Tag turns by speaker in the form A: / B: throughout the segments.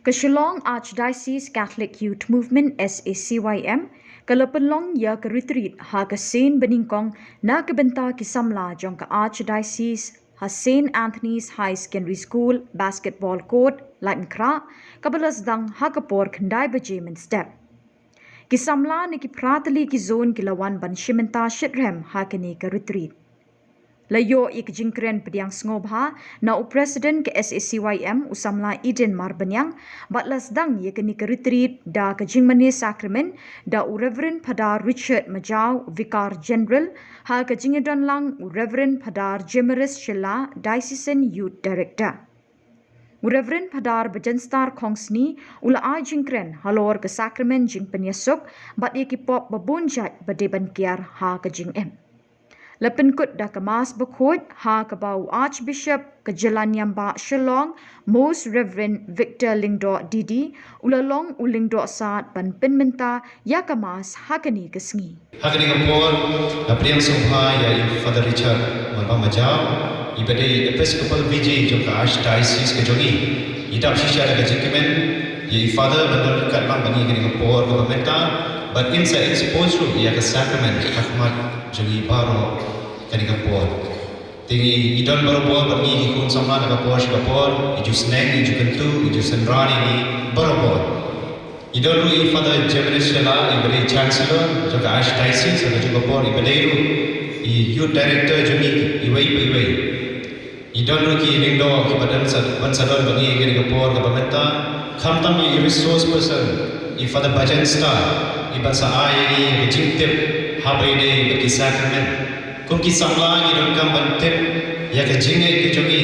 A: Ke Shillong Archdiocese Catholic Youth Movement SACYM, kalapenlong ya ke retreat ha ke Saint Beningkong na ke benta ki samla jong ke Archdiocese ha Saint Anthony's High Secondary School basketball court lain kra kabelas dang ha ke por kendai bejemen step. Ki samla ni ki pratali ki zone ki lawan ban shimenta shitrem ha ke ni ke retreat. Layo ik jingkren pediang sngobha na u president ke SACYM usamla Eden Marbanyang batlas dang ye keni ke retreat da ke jingmani sakrament da u Reverend Padar Richard Majau Vicar General ha ke jingedon lang u Reverend Padar Jemeris Shela Diocesan Youth Director. U Reverend Padar Bajenstar Kongsni ula a jingkren halor ke sakrament jingpenyesok bat ye ki pop babunjat badeban kiar ha ke jingem. Lepen kut dah kemas bekut ha ke bau Archbishop ke Jalan Yamba Shillong Most Reverend Victor Lingdo Didi ulalong ulingdo saat ban penmenta ya kemas ha keni kesngi.
B: Hakani kapor apriang sumha ya Father Richard Marbang Majau ibadai Episcopal VJ joka Archdiocese ke Jongi idap shisha daga jingkimen ya Father bandar kat bang bani kani kapor ke pementa but inside exposed to ya ke sacrament Ahmad Jongi baro kani kapor tingi idon baro bor bani ikun sama daga kapor shikapor iju sneng iju kentu iju senrani ni baro bor idon ru Father Jemeris Shela ibadai Chancellor joka Archdiocese ke Singapore ibadai ru Youth Director Jongi iwai idon ru ki lingdo ki badan sadon bani kani kapor ke pementa khamtam ni resource person Father Bajenstar ibasa ai jingtip habai dei bagi sacrament kum ki samla ni don kam bantip ya ke jingai ke jongi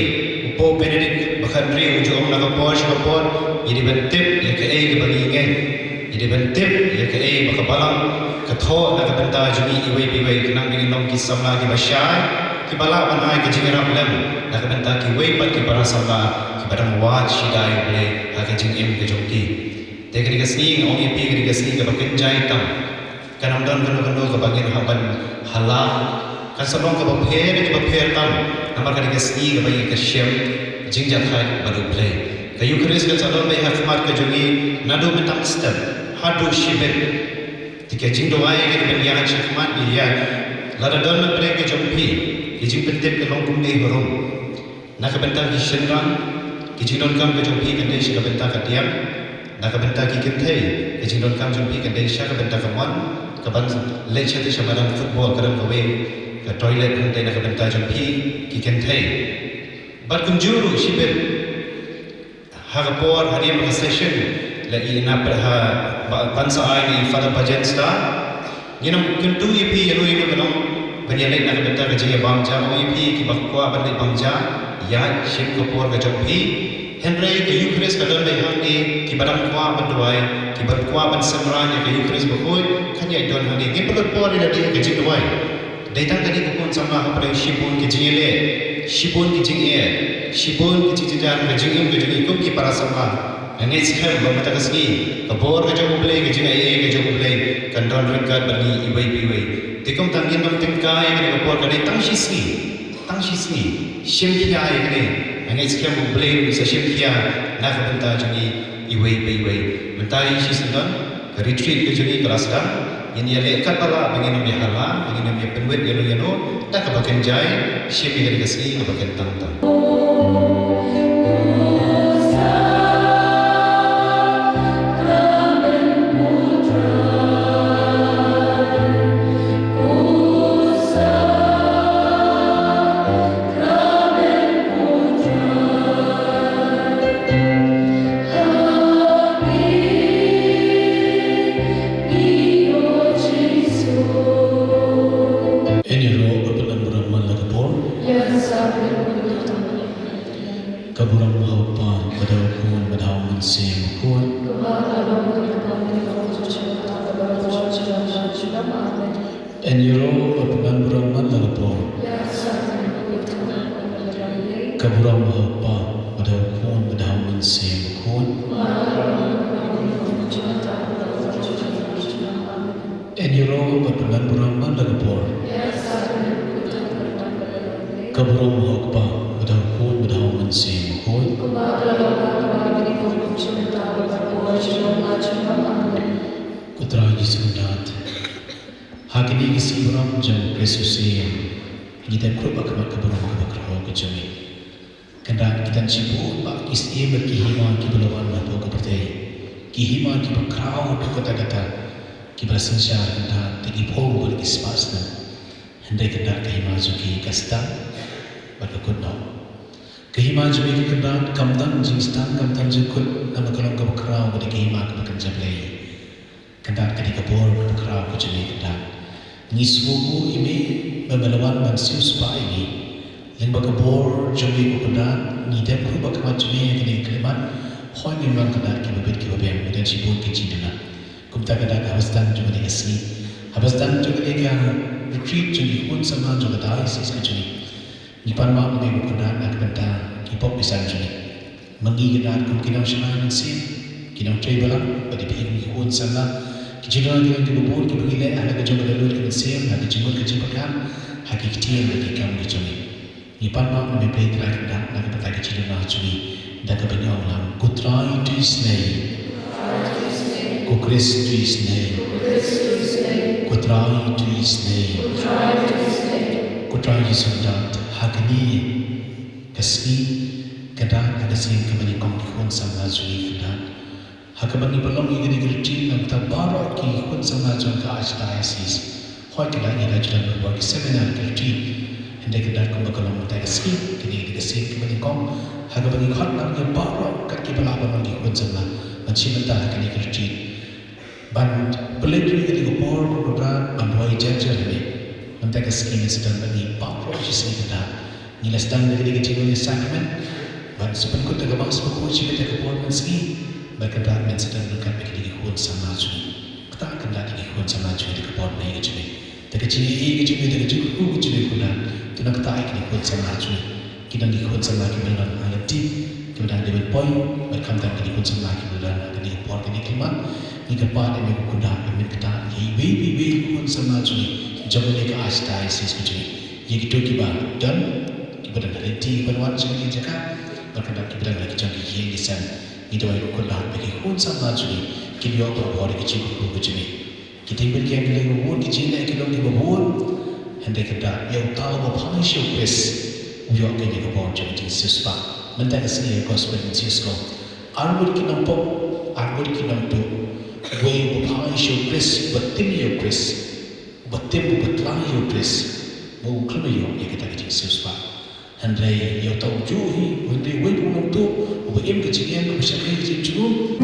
B: upo Benedict bakhandri ujo om naga posh kapor ini bantip ya ke ai ke bagi ngai ini bantip ya ke ai bakabalang ke tho naga banta jongi iwai kenang dengan nom ki samla ki basyai ki bala banai ke jingai ram lem naga banta ki wai pat ki para samla ki badang wat shidai ble ha ke jingim ke jongi teknik kesni ongi pi ke kesni ke bakin jai tam kanam don kanu ke bagian haban halal kan sabong ke bapher tam namar ke kesni ke bagi ke syem jingjat khai badu play ke Eucharist ke calon bai hakmat ke jongi nadu mentam step hadu shibet tike jing doai ke ben yang hakmat ya lada don men play ke jompi ke jing pentep ke longkum nei horom nak bentang ki shenran ki jing don kam ke jompi ke nei ke bentang ke diam nak bentang ki kentai ke jing don kam jompi ke nei sha ke bentang ke mon kaban lecture di samaran football kadang kawe ke toilet nanti nak benta jumpi ki kentai bar kunjuru sibel hagapor hari mak session la ina per ha bangsa ai ni Father Bajenstar ginam kuntu ipi yelo yelo kanong banyalai nak benta ke jaya bangja o ipi ki bakwa balik bangja ya ship kapor ke jumpi Henry ke Eucharist kadang bai hang ni ki badam kwa banduai ki badkwa ban samranya ke Eucharist bakoi kanya don hang ni pelot por ila dia ke jingwai datang tadi ko kon sama hapre shipun ke jingele shipun ke jingie shipun ke jijijan ke jingim ke jingi kum ki para sama ngai sikhem ba mata kasgi ke bor ke jong play ke jingai ke jong play kan don rekat bani ibai tikum tangin nom tingkai ke bor ke datang shisni shim kia ke ngai sikhem play bisa shim kia nak benta jingi ibai mentai si sedon ke retreat ke jingi kelas dah ini ada ikat pala begini namanya hala begini namanya penwet yano tak kebagian jai siapa yang dikasih kebagian tantang
C: kaburang mahaupan badaw kun badaw mansing kun enyiro kapungan burang malagapon kaburang mahaupan badaw kun badaw mansing kun enyiro kapungan burang malagapon kaburang mahaupan badaw kun badaw mansing kun Kutra Yesundat Hakini kisi buram jam Yesusim kita kru bakamat keburam kebakrau kejami kanda kita cipu bak kisi berkihima kibelawan mahu kepertai kihima kibakrau kata-kata kibasensyar kanda tegi pol berkispasna hendai kanda kihima juki kastan berkekutno kihima juki kanda kamdan jingstan kamdan jukut nama kalong kebakrau bagi kihima kebakan jablai kanda kadi kabor kebakrau kejami kanda niswoku ime memelawan mansius pa ini yang bakabor jami ko kanda ni dem ko bakamat jami kini kalimat hoy ni man kanda ki babet ki babem dan sibun ki cindana kumta kanda habastan jami asli habastan jami ka retreat jami kun sama jami diocese ki jami ni pan ma me ko kanda nak kanda ki pop bisan jami mangi kanda kun kinam shaman sin kinam tribala badi bi kun sama Kijingan kita kibubur kibugile ada kejumpa dalur kibusem ada jumpa kejumpa hakiki lagi kamu kejumi. Ipan mak kami play track dah nak kita kejumpa kejumi dah kebanyakan orang kutrai tuisnei kukris tuisnei kutrai tuisnei kutrai sundat hakini kasni kadang ada sih kebanyakan kikun sama jumi kadang Hakabani belum ingin dikerti dalam tabarak ki kun sama jangka diocese. Hoi kita ini rajulan berbuat seminar kerti. Hendak kita kembali ke diocese. Kini dikasih kembali kong. Hakabani khat namanya barak kaki belaban lagi kun sama. Macam mana kini kerti. Band pelitri kita kupor kuburan banduai jajar ini. Hendak kasih sedang bagi barak jisi kita. Nila sedang kita cikgu sakramen. Band sepenuh kita kemas buku kita kupor meski. Berkenaan dengan sedang dekat bagi dikhuan sama jumi. Kita akan datang dikhuan sama jumi di kebun bayi jumi. Tapi jumi jumi kuna. Kita nak tahu dikhuan sama jumi. Kita dikhuan sama kita dalam ayat di. Kita dalam dewan poin. Berkenaan dengan dikhuan sama kita dalam di kebun kini kelima. Di kebun ini kuna. Kami kita baby dikhuan sama jumi. Jangan lagi asal diocese jumi. Yang itu kita dan kita dalam di kebun jumi jaga. Berkenaan kita dalam jangki yang disan. Itu yang aku lakukan bagi kun sama juni kini aku berbuat kecil aku juni kita berkian kali berbuat kecil lagi kita berbuat hendak kita yang tahu apa yang syukus ujung kini kita berbuat jadi sesuatu mentang seni gospel Francisco arbut kita nampak arbut kita nampak gue apa yang syukus betim syukus betim betlang syukus bukan yang kita jadi sesuatu Andai yang tahu juhi, andai wait untuk ubahim kecilian kebesaran kecil cukup.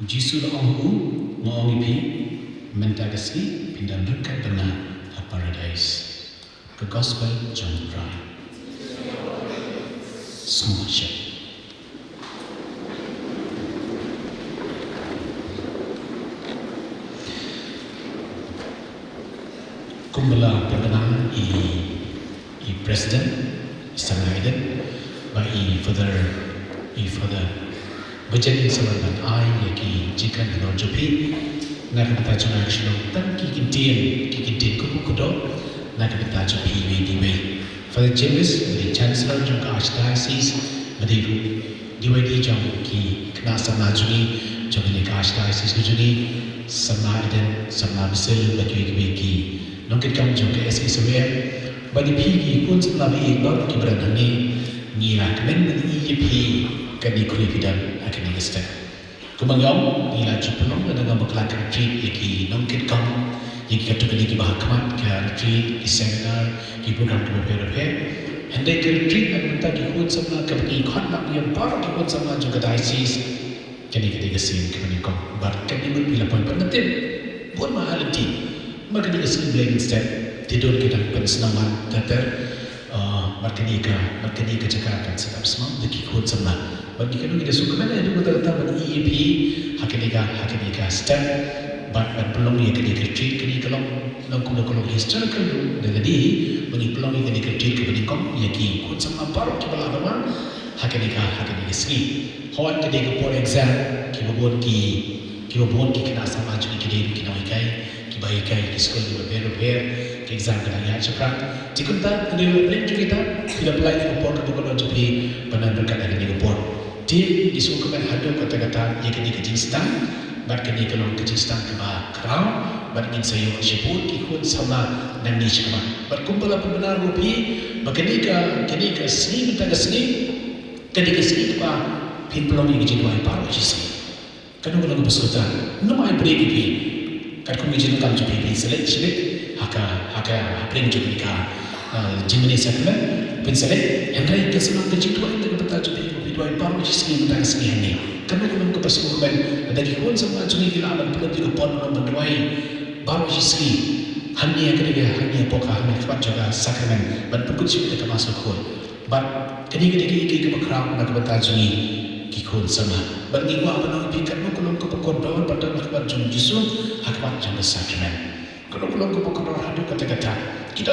C: Jisu laong hu ngong ipi mentagasi pindam dekat benar a paradise. Ke gospel John Brian. Semua syek. Kumbala perkenaan i president Istana Iden ba father budget saban ai yaki jikan no jopi nak kita cuma action tan ki kintin ko do nak kita jopi we Father James the chancellor jong archdiocese madiru diwadi jong ki kena sama juni jong ni archdiocese juni sama Iden sama bisil bagi ki nongkit kam jong ke SSWM bagi pigi kun sama bi not ki berani ni nak men ni pi kani kuli bidan akan step kumangyong ni la jupulong na nga bakla ka retreat ki nongkit kam ki katu kani ki bahakamat ka retreat ki seminar ki program ko repair and they can retreat na ta ki kun sama ka ki khat na yang par ki kun sama jong diocese kani kani ka sin kani kom bar kani mun pila point panatin bon mahalati magani ka sin blame step tidur kita pensenaman teter markenika cakap kan sedap semua deki kod semua bagi kanu kita suka mana itu kata bagi EAP hakinika step but belum ya kenika treat kenika long historical jadi bagi belum ya kenika treat kenika ya ki kod semua baru kita lawan hakinika segi hawan kenika for exam kibabon ki kena sama jadi kita ki baik ki sekolah repair exam kita ya cepat jika kita plan kita tidak apply ke report ke bukan jadi benar berkat dari report dia disuruhkan hadu kata-kata yang kini kejinstan bat kini kalau kejinstan keba kerang bat ingin saya sebut ikut sama dan ni cuma bat kumpul apa benar rupi kini ke sini minta ke sini keba pin pelong yang kejin dua paru jisi kanu kalau bersuatan nama break ini kat kami jadi kalau jadi select haka plan juga ka jimene sakna pensale henry kesenang kejitu itu betul jadi dua paru sini mentang sini ni kami belum kepasukan ada dikon sama jadi kita akan perlu dikon nomor dua baru sini hanya hanya poka hanya cepat jaga sakramen dan pukul sini kita masuk kod but kini background nak betul jadi kikon sama bagi gua apa nak pikir nak kalau kepakon daun pada nak baju jisu hakmat jaga sakramen kalau ko pokok hadu kata-kata kita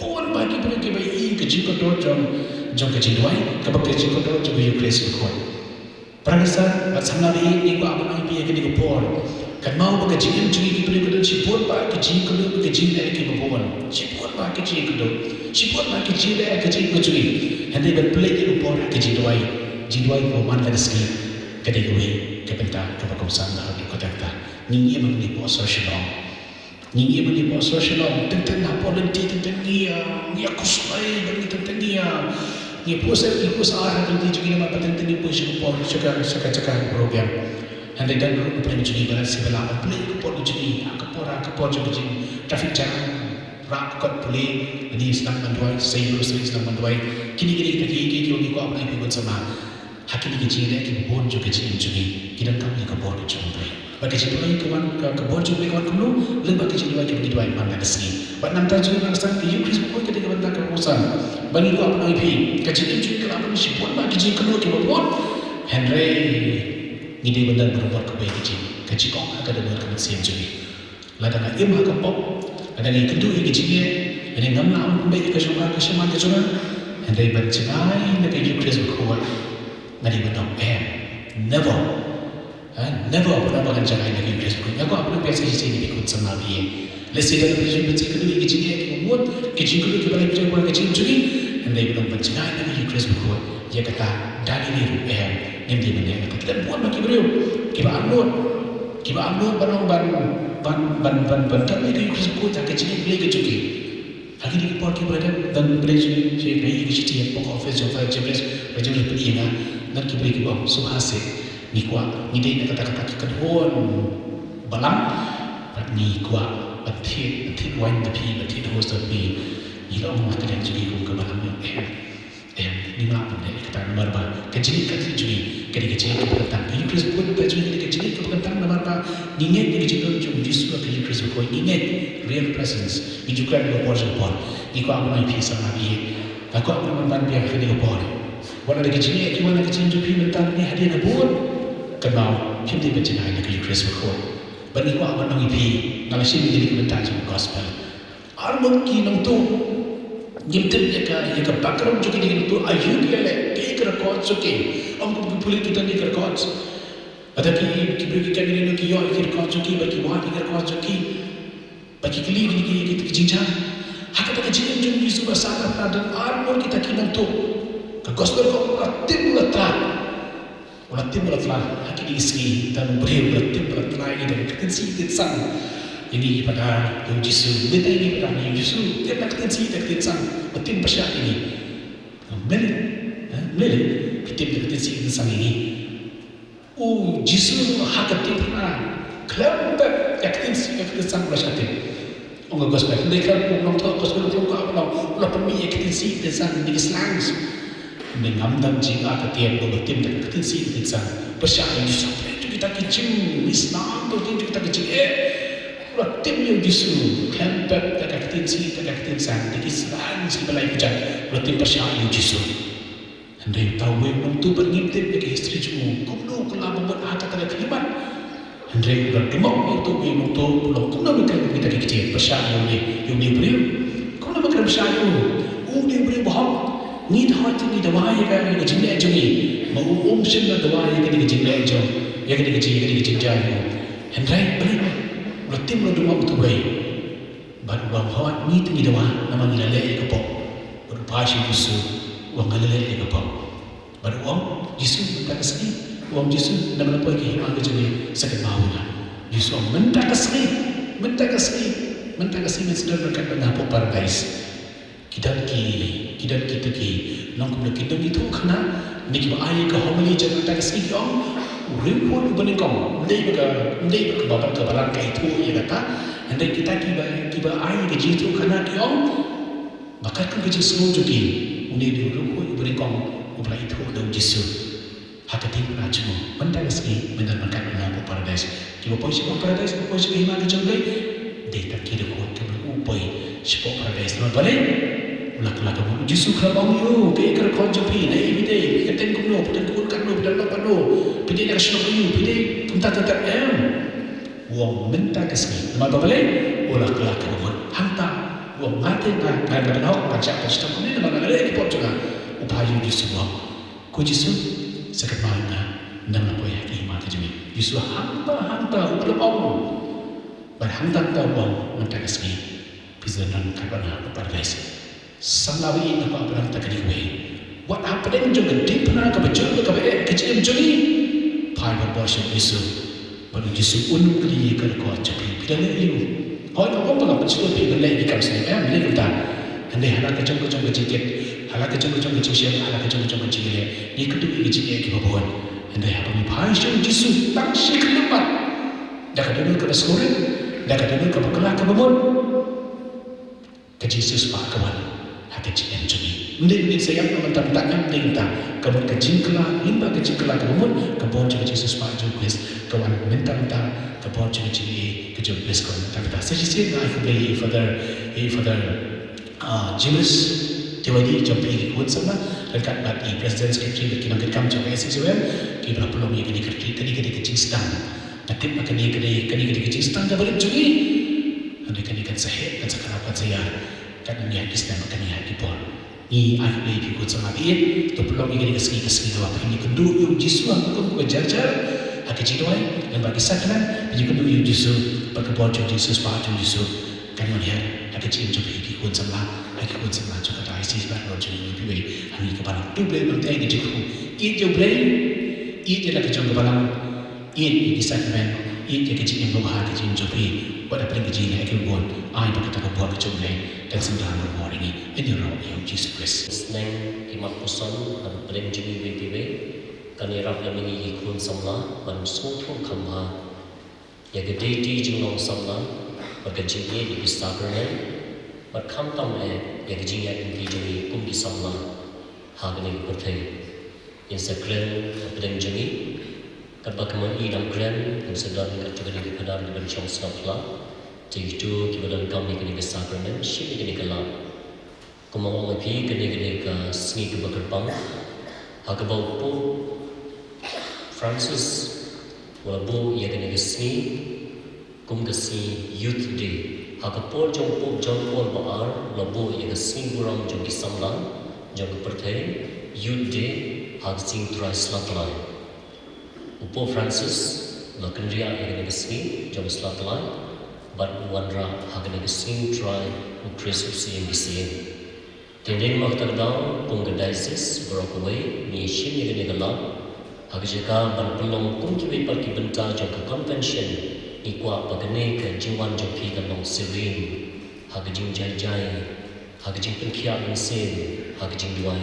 C: pun bagi boleh ke bayi ke jiko do jom ke jidwai ke bagai jiko do jom you grace ko prangsa bat samna ni ko apa nak pi ke ni ko por kan mau bagai jingin jungi ki boleh ko cipot ba ke jiko do ke jile ke bopon cipot ba ke jiko do cipot ba ke jile ke jiko jungi hande ban play ni ko por ke jidwai ko man la ski ke de ke benta ke bakom sanda ko kata ni memang ni po social Ningi bagi bos sosial, tentang apa nanti tentang ni aku suai bagi tentang ni pusat arah nanti juga nama tentang ni pusat kupon cakap program. Anda dan guru plan juga balas sebelah plan kupon juga kapor juga traffic jam rak kot boleh ini sedang bantuan saya sedang bantuan kini lagi ko apa yang ikut sama hakini kecil lagi kupon juga kita kami kapor juga bagi jiduai kawan kebon juga kawan kulu lembah jiduai ke jiduai mana kesini bat nam tajuk nak sang ki Chris boy ketika benda kerusan bagi ko apa IP kecil juga kalau apa sipon bagi ji kulu ke bon Henry ngide benda berbuat kecil kong ada berbuat sen juga lada nak imah ke pop ada ni kedu kecil ini ngamna baik ke semua Henry bercerai nak ji Chris boy ngadi benda never pernah bahkan jangan lagi Facebook. Aku apa biasa sini ikut sama dia. Lesih dalam perjalanan kecil itu kecil dia buat kecil itu kita boleh berjalan kecil juga. Anda belum berjalan lagi Facebook. Dia kata dari ni ni dia benda kita buat lagi beliau. Kita upload ban kan lagi Facebook tak kecil boleh kecil. Lagi di kepala kita berada dan berjaya lagi kecil yang pokok office jumpa jebres pergi dan kita boleh buat suhase. Ni kuat, ni dia kata-kata kedua balam, ni kuat, betul wine betul host tapi, ia orang mata dia jadi ke balam ni mana pun dia kata nomor ber, kecil jadi kecil kepentan, ni Chris pun jadi kecil kepentan nomor ber, ni kecil tu justru kerja Chris pun ni real presence, ni juga dia portion pun, ni kuat apa ni sama dia, aku apa memang dia kerja pun, walau kecil tu kepentan ni hadiah buat. Kenal, kita berjaya nak kerja Kristus berkuat. Bagi ko apa nang ipi, nang sini jadi kebentar sama gospel. Armut ki nang tu, Gimtin ya ka background juga ni tu ayu kele ke record soke. Om ko puli kita ni record. Ada ki bagi kami ni ki yo ki record soke bagi wa ki record soke. Bagi kali ni kita jinjang. Hak kita jinjang jum Yesus bersama dan armor kita kinam tu. Ka gospel ko tim latlah. Ulat tim latlah hak ini isi dan beri ulat tim latlah ini dan kita si kita sang. Ini pada Yesus, benda ini pada Yesus. Dia nak tensi, nak tensi, betul pasal ini. Mele, kita nak tensi tentang ini. Oh, Yesus hak kita kelab nak tensi, nak tentang pasal ini. Orang gospel, mereka orang tahu gospel tu apa? Orang pemilih nak tensi tentang ini Islam. Mengambil jika kita betul nak tensi tentang pasal Yesus. Kita kecil Islam tu kita kecil. Ulat tim yang Yesus kelab nak tensi, nak tentang ini Islam sebelai hujan. Ulat tim pasal Yesus. Hendai tahu yang tu berngintip bagi istri cuma. Kumno kalau membuat hati tak kelibat. Hendai ulat demam itu yang tu pulau kumno bukan kita kecil pasal yang ni beriu. Kumno bukan pasal ni beriu baham. Ni dah ni dah bahaya kan ni jingle jumi. Mau sen dah bahaya kan ni jingle jom. Ya kan ni kecil jaya. Hendai beriu. Ulat tim ulat demam tu baik. Baru bahwa ni tu ni dah nama ni lelai ke pok. Berpasi Yesus. Uang galilei ke apa? Baru uang Yesus minta kesini. Uang Yesus nak melakukan kehidupan kejadian sakit mahunya. Yesus minta kesini sudah berkat menapuk paradise. Kita nang kumpulan kita itu kerana ni kita ayah ke homili jangan minta kesini uang. Rimpuan benih kau, ni bega bapak kebalan kait tu ya kata. Anda kita ayah ke jitu kerana uang. Bakat kan kerja semua juga. Uni dulu beri kong ubah itu daun Yesus. Hakati pun aja mu. Mentang sekali mendarmakan mengaku paradise. Jika posisi paradise, posisi kehidupan kejamai, dia tak kira kau kebelu upai sepok paradise. Lalu balik, ulak kamu Yesus kerabang you, kekar kau japi, naik bidai, keten kuno, peden kuno, peden lapano, bidai nak senang you, bidai tetap uang mentang sekali. Lalu balik, ulak kamu hantar. Uang mati nak berkenal macam apa ni nama ada ekor juga upaya Yesus buat. Kau Yesus sakit mana nama kau yang iman kejami. Yesus hantar uang berhantar uang mentang sekali. Pizanan kerana paradise. Sanglawi nak apa nak tak kini. What happening juga di pernah kebetul kecil jadi. Pai berbahasa Yesus. Baru Yesus unuk dia kerana cepi. Bila you. Kau nak apa kecil lebih berlai di kawasan ini, bila kita hendai halak kecil kecil, halak kecil siapa, halak kecil ni kedua kecil kita buat, hendai apa ni bahasa Yesus tak sih kelembat, dah kedua ke sekolah, dah kedua ke berkelah ke bawah, ke Yesus pak kawan, hak kecil yang jadi, hendai saya nak mentang-mentang hendai kita, kawan kecil kelah, limba kecil kelah ke bawah, ke bawah Yesus pak jugis, kawan mentang-mentang ke bawah jadi kejauh beskon. Tapi tak sesi nak beli father James Tewadi jampi ikut sama dekat bagi presiden sekretari kita nak jampi SCM kita perlu menjadi kini kecil sedang. Nanti makan kini kecil sedang dah balik juga. Nanti kini kan sehat kan sekarang saya kan ni hadis dan makan ni hadis pun. Ni aku beli ikut sama dia. Tu perlu menjadi kesini apa ini kedua yang Yesus aku berjajar. Hati cituai dan bagi saklan jadi kedua yang Yesus berkebun Yesus pahat Yesus kan mana hati cim coba ikut sama juga dah isi sebab rojo ini piwe kami kebalang tu boleh bertanya di situ itu boleh itu lah kecil kebalang itu di saklan itu kecil yang bawa hati cim coba pada paling kecil yang kebun berkata kebuat kecil boleh dan sembilan orang ini roh yang Yesus Kristus.
D: Neng imat pusan dan paling jumi piwe kani rap lamini ikun samla ban sothong khamha ya gede di jingong samla bergaji di Instagram ber khamtam ya gaji ya di jami kum di samla hagani berthai Instagram pedang jami kabakman idam gram dan sedar dengan juga di padang di bencong samla jadi itu kibadan kami kini Instagram ship kini kelab kumawang api kini ke seni kebakerbang hagabau po Francis walaupun ia kena kesini kum kesini Youth Day Hakapor jong pop John Paul baar labo yaga singguram jong kisamlan jong perthai youth day hagsing try slatlai. Upo Francis lakandria yaga sing jong slatlai but wandra hagane sing try ukris usi yang Tendin maktagdaw kung diocese Brockway ni shin yaga nigala hagjaka ban pelong kung kibai parki benta jong ka convention ikwa pagane ka jiwan jopi ka long sirin hagjing jai hagjing penkia insen hagjing duai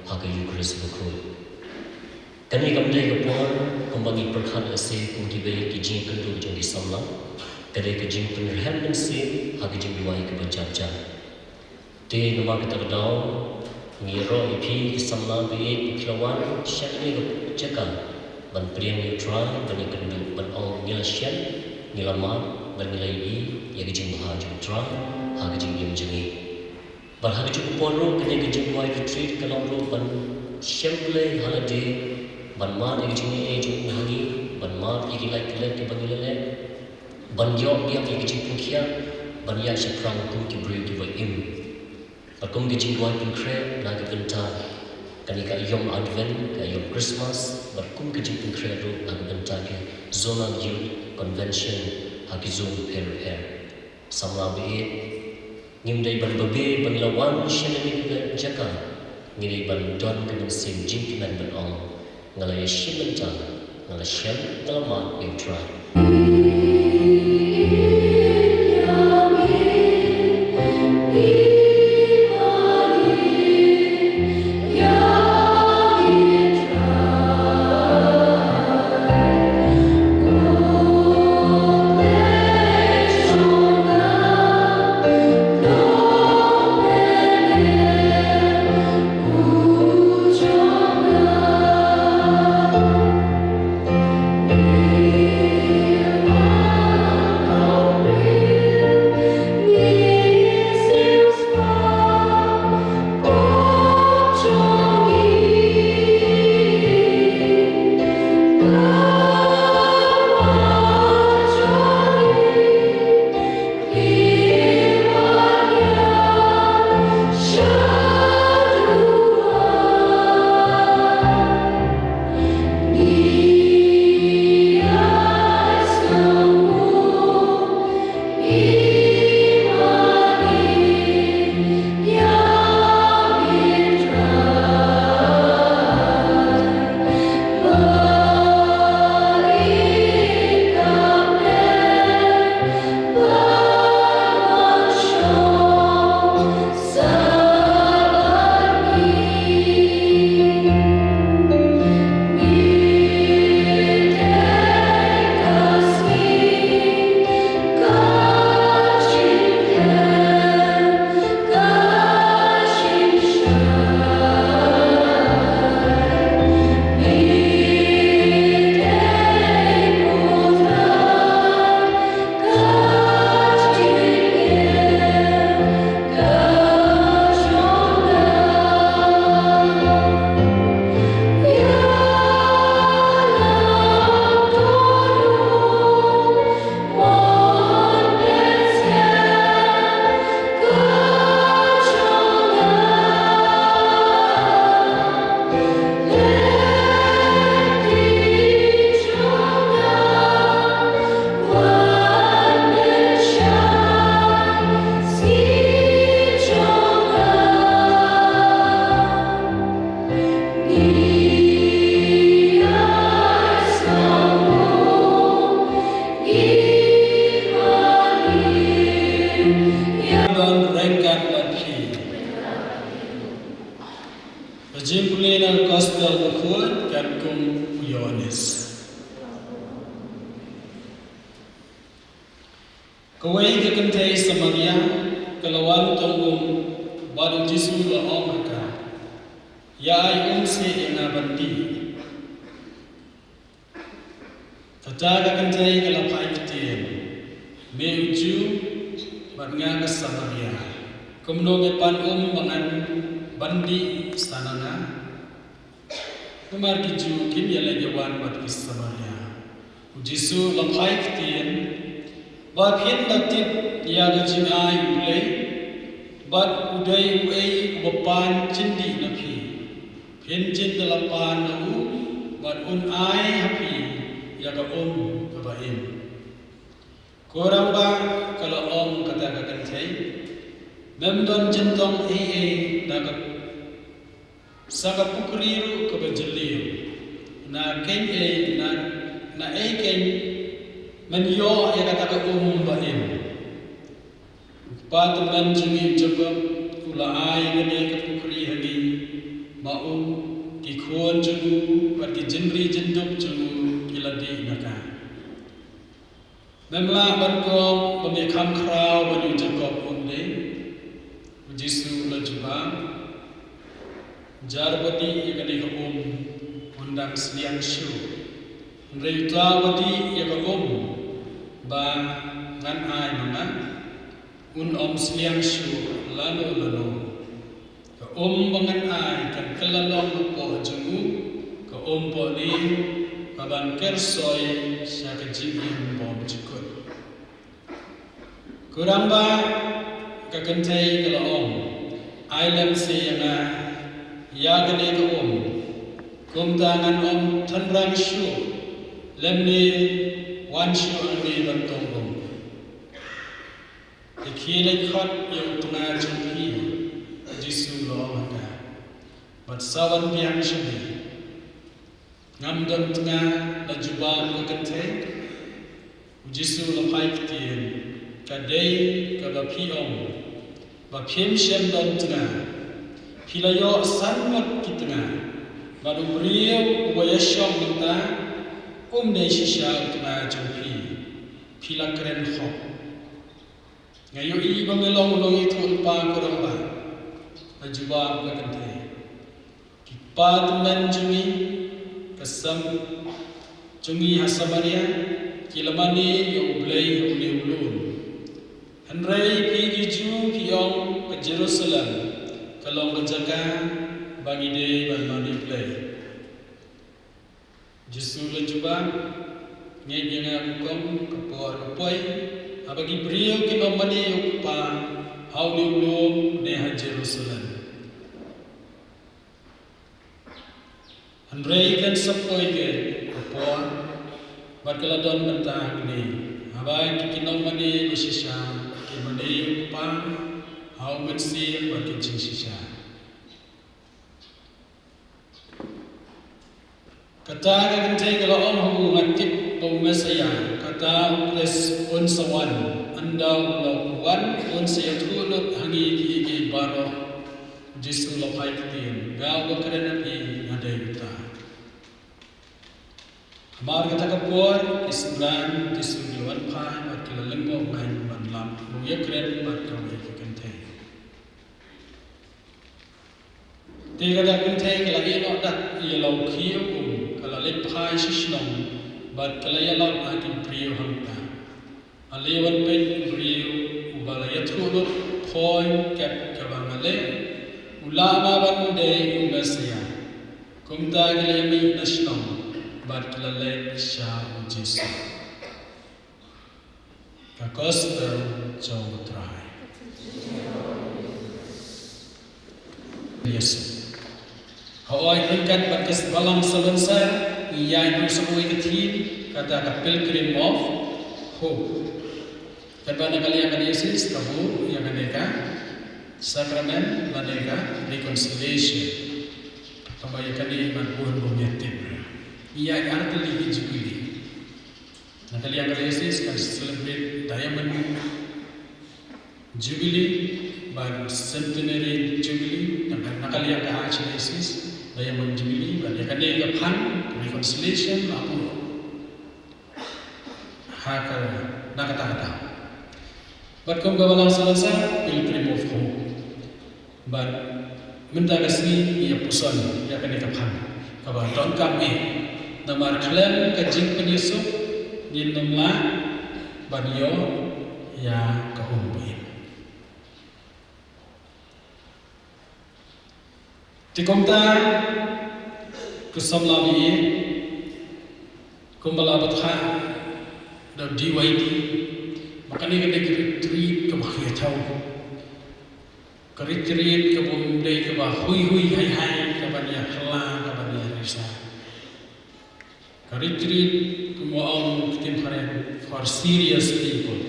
D: hag Eucharist bukul kani kamdai ka por kumbangi perkhan ase kung kibai ki jing kandu jong di samla kade ka jing penreham insen hagjing duai ka bajabja te nama kita daw ngiro ipi samla be kilawan syakni ka jaka ban priang ni try ban kandu ban all ngila syan nilama ban nilai i yagijing mahajung try hagijing yamjini ban hagijing poro kene gijing wai retreat kalongro ban shemple holiday ban ma yagijing e jung hangi ban ma igilai kilek ke bangilele ban yok yang yagijing pungkia ban ya shakrang kum ki bri ki im akum gijing wai pungkre naga benta kanika yom advent ka yom Christmas ban kum gijing pungkre ro naga benta ke zonal youth convention hagizung her samla be ngimdai ban babe ban lawan shenani ka jaka ngiri ban don ka sim jinkiman ban ong ngalaya shimenta ngala shem kalama im try
C: Jimpulela gospel bukut kan kum Yohanes. Kawai ke kentai Samaria kelawan tonggung baru Jisu la Amerika. Ya ay umse ina bandi. Tata ke kentai kelapai ketien. Me uju batnga ke Samaria. Kumno pan bangan bandi sanana kumar kiju kim yale jawan bat Samaria Jisu lampai ketien
E: ba phiền da tip ya ga jingai ule bat udai uei upan chindi na phi phiền chin da lapan na u bat un ai happy ya ga ka ba im korang ba kalau kata ka kan thai mem don chin tong na ga saka pukri ru ka ba jeli na ken na ken man yo ya kata ka ba im pat man jingi jaba ula ai ne ka pukri hagi mau ki khon jugu pat ki jinri jinduk jugu kiladi naka namla ban ko bami kham khrao ban yu jakob umde jisu la juba jarbati yakani ka undang sliang shu reitawati ya ka ba ngan ai mama un sliang shu lalo ka bangan ai kan kalalong po jungu ka po ni kaban kersoi sya ka jibin bom jikut kurang ba ka kantai kala ai lam se yana ya gane ka kum tangan thanrang shu lemni wan shu ani bantong Ikhilai khot yang tengah jumpi Jisu lo ada Bat sawan biang sini Ngam dan tengah Lajubang kekente Jisu lo pai ketien Kadai kabapi Bapiem shem dan tengah Pilayo sangat ki tengah Badu beriau Wayasyong minta Dai shisha tengah jumpi Pila keren khot ngayo i bangelong long itu pa kurang ba ajuba ka kante ki pat man jungi kasam jungi hasamaria ki lamani yo blai ule ulun hanrai pi gi ju ki yong ke Jerusalem kalong ke jaga bagi de ban mani play Jesu la juba ngai nga kom ke por poi abagi beliau kita mani yupa haudi ulum neha Jerusalem. Andrei kan sapoi ke upor batkaladon mentang ni abai kita mani usisha ke mani yupa hau mensi bagi sisha. Kata kan tay kalau hu ngatip bau mesaya kata les on sawan andau lawan on sayatulut hangi ki baro Jisu la pai tin gau ko kerana pi ngadai uta amar kata kapor isran Jisu lawan pai atla lengo ngai manlam buya keren mat kau ki kente tiga dak kente lagi no dak ye lau khiu kala le pai shishnong bat kalaya lau ati priyo hamta alewan pen priyo ubala yathulo phoi kap kabangale ulama bande umasya kumta gilemi nashnong bat kalale sha Jesu ka gospel jawtrai Yesu hawai hingkat bakas balang salonsar iyai nung semua ketin kata ka pilgrim of hope kadang kalian akan Yesus tahu yang mereka sakramen mereka reconciliation pembayakan iman bukan bumiatin iyai arti lagi jubili nah kalian akan Yesus kan celebrate diamond jubilee dan centenary jubilee nah kalian akan Yesus diamond jubilee dan kalian akan reconciliation apa hak nak kata but kum gawalang salasa pilgrim of hope but minta kasih ia pusan ia kena kaphan kabar don kami namar klan kajing penyusup di namla banyo ya kahumbi tikomta kusam labi kumbala batha da DYD makanya kita retreat ke bahagia tahu ke retreat ke bumdai ke bah hui hai ke bania kelang ke bania risa ke retreat ke muam contemporary for serious people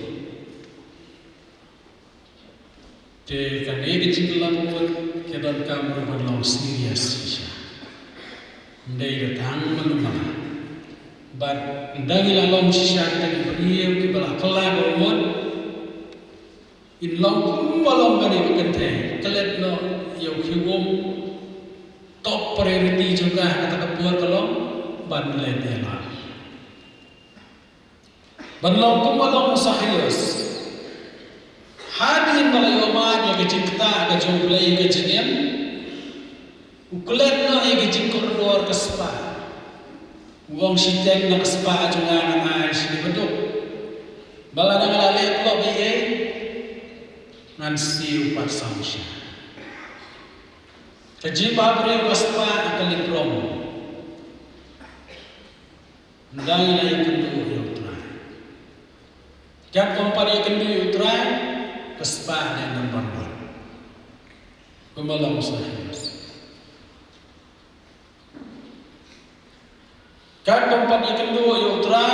E: te kan ege jinglam pun ke don kam berlalu serious sisa ndai datang menumah but ndangi la lom sisa kita beriu ke bala kelang bermod in long kumbalong kani kente kelet no yau kiwom top priority juga kata kepuar kalong ban ledela ban long kumbalong sahiyos hadin malayo ma ya kecipta ke jomblai ke jenem uklet no ya kecikor kespa wong sitek na kespa juga na sini beduk balada ngalale lo biye ngan siu pat samsya kajiba bre waspa akali promo ndai na yakendu yutra kya kompani yakendu yutra waspa na number 1 kumalam sahis kya kompani yakendu yutra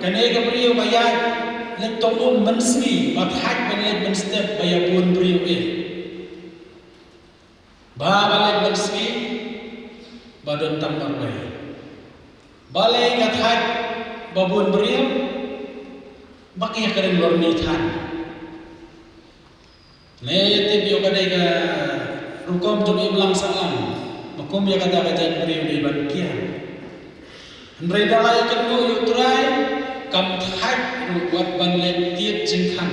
E: kanega bre bayat Lentong mensri mathaj banlet menstep bayapun beriu balet mensri badon tamar bay balai kathaj babun beriu baki karen lorni than ne te bio kadai ka rukom jom iblang salam makum ya kata kajan beriu di bankian ndrai dalai kenu yutrai kam thaj buat banlet tiet jingkan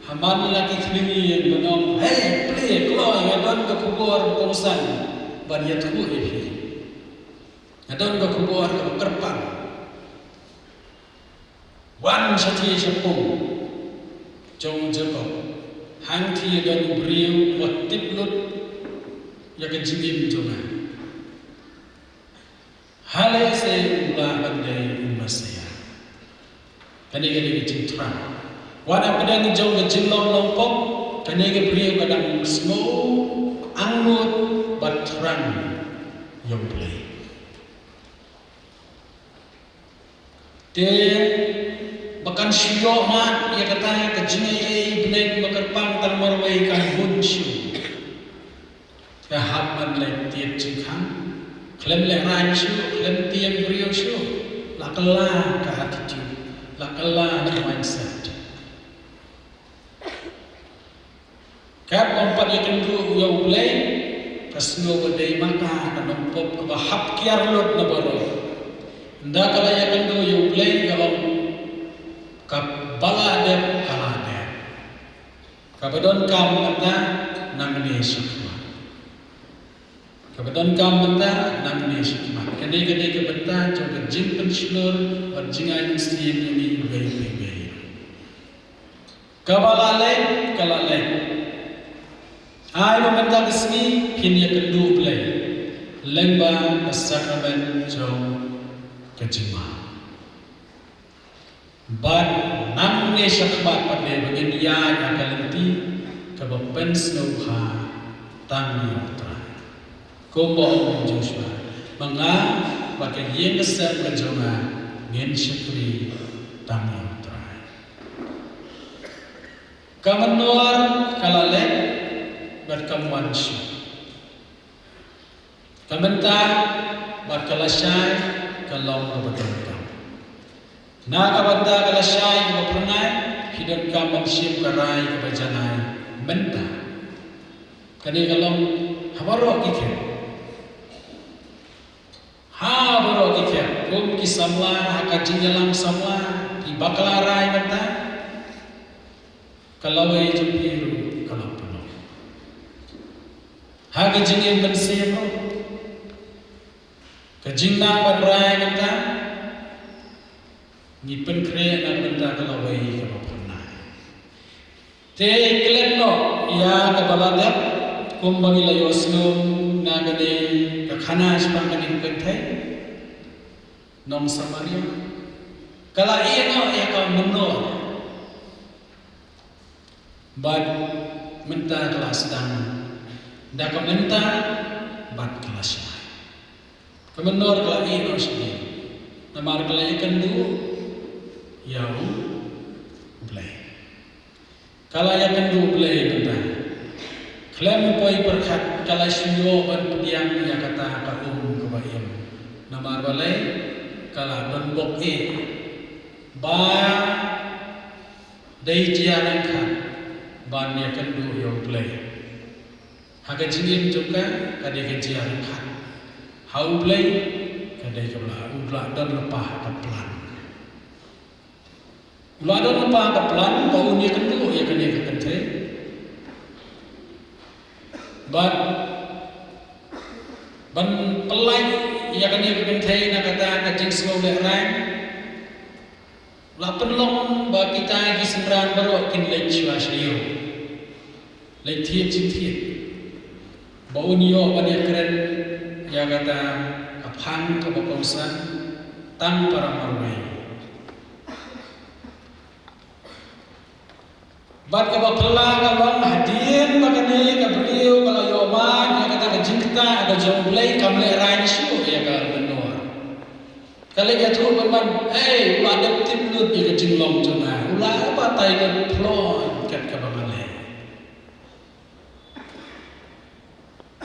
E: haman lagi thmini yang benom hey play kloy ngadon ka kubur kongsan ban yatku epi ngadon ka kubur ka kerpang wan sati sepung jong jakob hang thi don briu wat tiplut ya ke jingim jonga hale se ula bandai umasaya kanega ni cintran wana pedang jong ke jinglong lompok kanega beriu kadang smo anggut batran yang play te bakan syio mat ya kata ke jingai benek makerpang tan marwai kan bunshu ya habban le tiet jingkang klem le ran shu klem tiang beriu shu lakala ka attitude lakala mindset kap ompat yakendu yau play kasno badai maka kanompop ke bahap kiarlot na baro nda kala yakendu yau play kalau kap baladep kaladep kabadon kam mata namne sukma kabadon kam mata namne sukma kene ke benta coba jin penslur और jingai mesti ini baik-baik kabalale kalale ai mementa kesini pinya kedua play lemba sakramen jauh kejima ban namne syakbat pada bagian dia yang kalanti kabapen snowha tangi otra kombo Joshua manga pakai yang besar berjona ngin syukri tangi otra kamenuar kalale berkamuan syuk kamentar berkalasai kalau kebetulan na kabanta kalasai kebapernai hidup kaman syuk karai kebajanai menta kani kalau habaro kike habaro kike kum ki samla hakaji jalang samla di bakalarai menta kalau ai jumpiru kalau penuh hagi jingin bensiro kejingna badrai menta ni penkre nak benda kalau bayi kalau pernah te klenno ya kabaladap kumbagi layosno nagade kakhana spangani kentai nom samaria kala iya no ya ka menno But minta kelas dan dah minta bat kelas ya. Kemenor kelai no sini. Namar kelai kendu yau blay. Kalau yang kendu blay minta. Klaim poi berkat kalau syuyo ban pediang ya kata kebayam. Namar balai kalau ban bok ba dai jiaran kan ban ya kendu yo blay. Haga jingin juga kadai kejiaran kan. Hau blay kadai kebelah ulah dan lepah keplan. Ulah dan lepah keplan bau ni kendu ya kadai kekente. Ban pelai ya kadai kekente nak kata kajing semua lerang. Ulah penlong ba kita gi semran baru kin lej syuasyo. Lej tiet. Bau niyo ban ya keren ya kata apang kebokongsan tang para marwai. Bat kabapela kabang hadian makani kabriu kalau yoman ya kata kejingta ada jomblay kamle ransyu ya kal benor. Kalau ya tu berman ulah adaptif lut ya kejinglong jona ulah apa tai lut plon kat kabamale.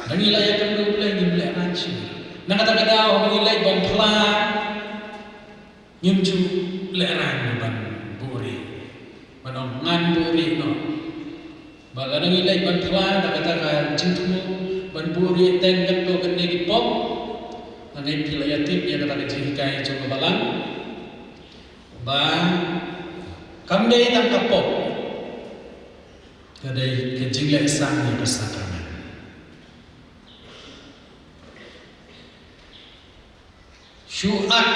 E: Mengilai akan dua di belak ranci. Nak kata kadau mengilai ban pelan, nyumju leran ban buri, ban ngan buri no. Bagai mengilai ban pelan, nak kata cintu ban buri tenggat tu kena di pop, nanti pilih yatim dia kata kejikai coba balang, ban kamdei tangkap pop, kadai kejinglek sang yang bersakramen. Syu'at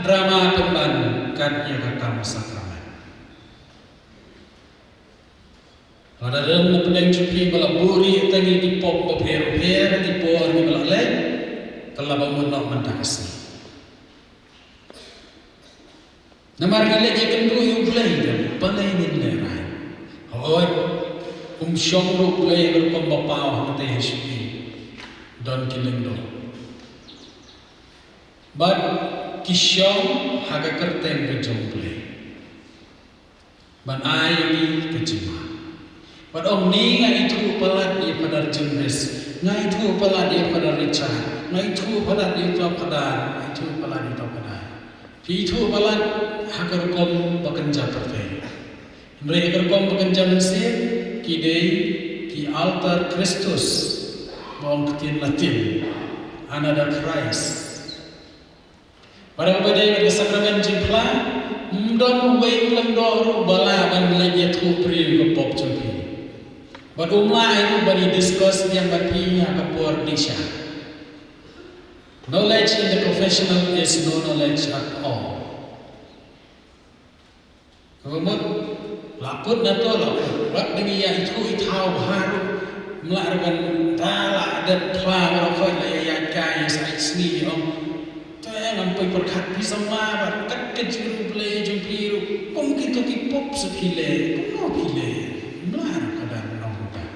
E: drama pemban kan yang kakam sakramen. Pada dalam pedang cupi bala buri tangi di pop beper di por ni bala lek kalau bangun nak mentakasi. Namar lek kendu yu play dan balai ni lerai. Hoi syong ru play berkom bapau hati hesui don kilendo. But kisyong haga kerteng ke jomble. Ban ayi kejima. But ni ngai itu palat dia pada jemres. Ngai itu palat dia pada Richard. Ngai itu palat dia pada itu palat dia pada. Itu palat haga kom bekerja pertai. Mereka kom bekerja mensir kidei ki altar Kristus. Bawang ketin Latin. Another Christ. Pada badai pada sakramen jimpla, mudon wei lendor bala ban lagi tu pri ke pop jumpi. Bad itu bani discuss yang bapinya kapur disha. Knowledge in the professional is no knowledge at all. Kemudian laput nato laput. Wak dengan yang itu itau baru melakukan talak dan pelan merokok layak kaya saya sendiri om. Nampai berkat pisama bar tak kejiru play jumpiru kom kita ki pop sepile kom pile benar kadang nampak.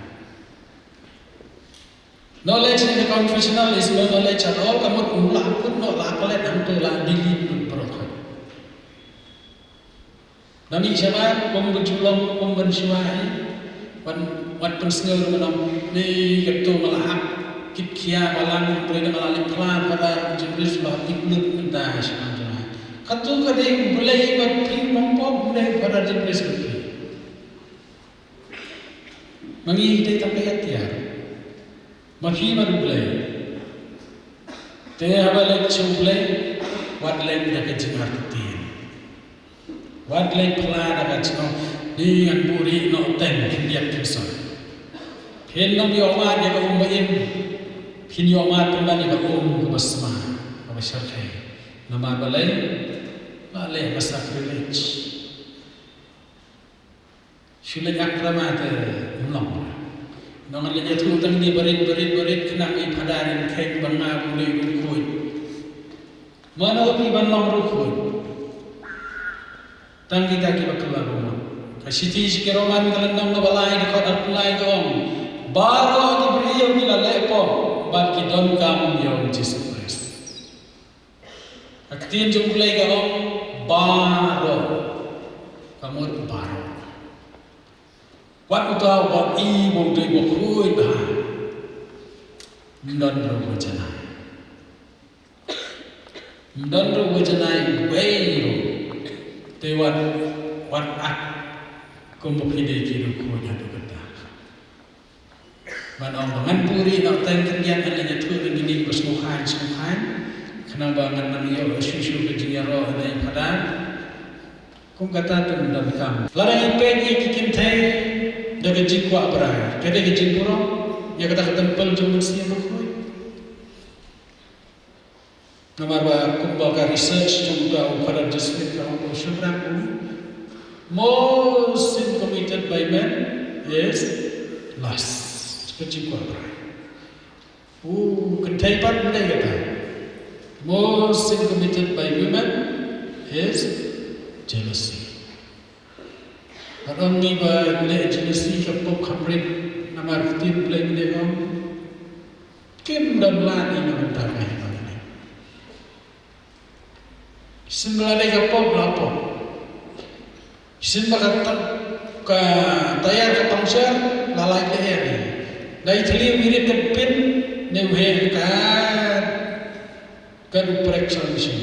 E: Knowledge in the confessional is no knowledge at all. Kamu ulah pun no lakale dan tu lah dilip berkat. Nami siapa kom berjulung kom bersuai wan pensengel menam ni ketu melahap kitkia malam boleh malam pelan pada jenis lah ikut mentah sebenarnya. Katu kadang boleh berpikir mampu boleh pada jenis berpikir. Mengikat tak kaya tiar. Mafi baru boleh. Tiada balik boleh. Wadlek dah kejengar ketin. Wadlek pelan dah kejengar. Ni yang buri nak ten dia kisah. Hendak diawat dia keumbaim. Kini omat pembani bakum kubasma, kubasarkai. Nama balai masa privilege. Sulit akrama te ulang. Nangan lagi tu tang ni berit kena ipadarin kain banga boleh berkuy. Mana opi banlang berkuy. Tang kita bakal rumah. Kasiti sikiroman kalendang na balay di kot apply kong baro ki brio mila lepo bat ki don kam yo Jesus Christ. Aktin jung play ka om baro kamut baro. Wat utaw wat i mo dei mo khuy ba. Ndon ro wajanai. Ndon ro wajanai weiro. Te wat at kumpul hidai kiri kunya tu kata. Mana orang puri nak tengken yang hanya tu dengan ini bersemuhan. Kenapa ngan yo susu kejinya roh ada yang padan. Kum kata tu dalam kam. Larang ipen ye kikin thai daga jikwa berai. Kede ke jimpuro ya kata tempel jumun siya makoi. Namar ba kumpul ka research juga pada display ka orang syukrang most sin committed by men is lust. Kecil kuat. Kentaipan mulai kata. Most sin committed by women is jealousy. Orang ni mulai jealousy kapok kamrit namar tin mulai mulai kau. Kim dan lani nak takai mana. Semula ni kapok lapor. Sin bakatak ka tayar ka tangsa lalai leher. Dai thili wirit ka pin ne uhe ka uprek solution.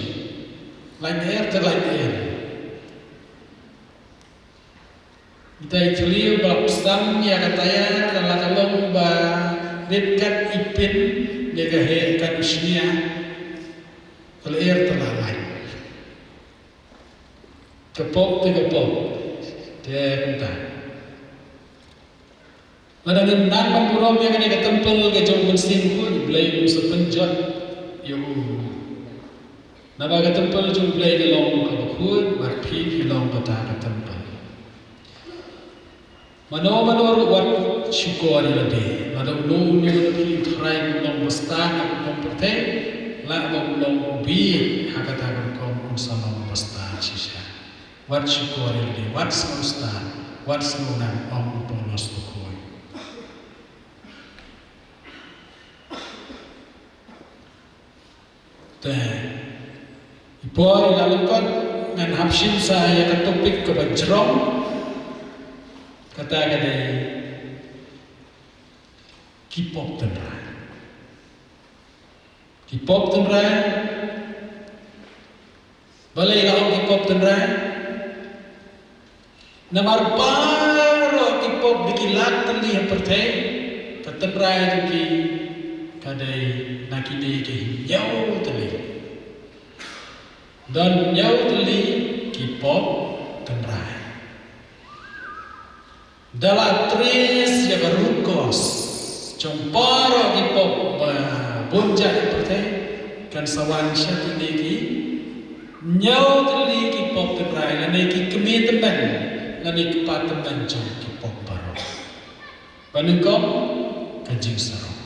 E: Lai leher ka lai leher. Dai thili bab stam ya ka tayar ka lakalong ba rit ka ipin ne ka he ka usnia. Ka leher ta lalai. Kepop te kepop te kunta. Madangin nan mampurom yang kena ketempel ke jom kunsin pun belai sepenjat yo. Naba ketempel jom belai ke long kabukun marpi ki long kata ketempel. Mano wat syukur lade. Madang long ni try long bestan long perte la long bi hakata kom sama bestan sisa. Wat syukur ini, wat semesta, wat senang om polos tukoi. Teh, ipoi lalukon ngan hapsin saya ketopik ke bajrong kata kade kipop tenrai, balai kalau kipop tenrai. Namar baro kipop dikilat tali pertai katembrai ki kadai nakide ki nyau tali dan nyau tali kipop tembrai dalam tris ya berukos comparo kipop bonjak pertai kan sawan syatine ki nyau tali kipop tembrai lane ki kemi teman nani kepada mencong kipop baru. Panengkop kajing sarong.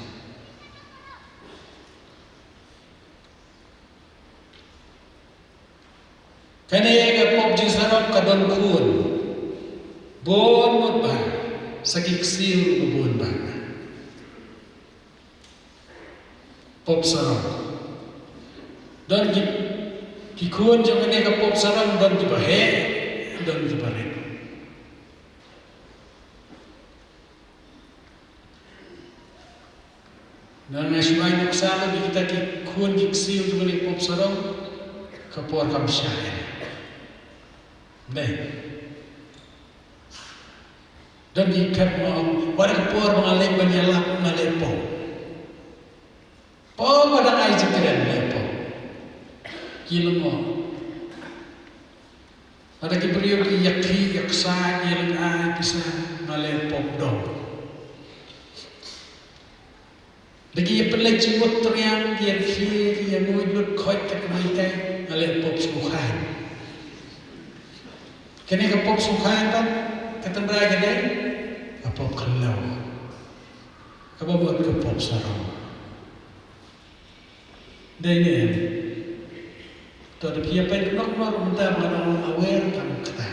E: Kene kipop jing sarong kadon kun. Bon mot ba sakik siu bon ba. Pop sarong. Don ki kun jong kene kipop sarong don ki bahe don ki bare. Dan nasyuai naksala di kita ki kun jiksi untuk balik pop sarong kapor kam syaya. Nah, dan ikat mau pada kapor mengalih banyalak mengalih pop. Pop pada ai jikran lepo. Kilmo. Ada ki beliau ki yakhi yaksa yang ai bisa mengalih pop dong. Lagi pelai cimut teriang yang kiri yang mulut koi kekemaikan oleh pop sukan. Kini ke pop sukan kan ketembrai kedai apa kalau apa buat ke pop sarong. Dan ini tu ada pihak pen nok minta mengenal aware kamu kata.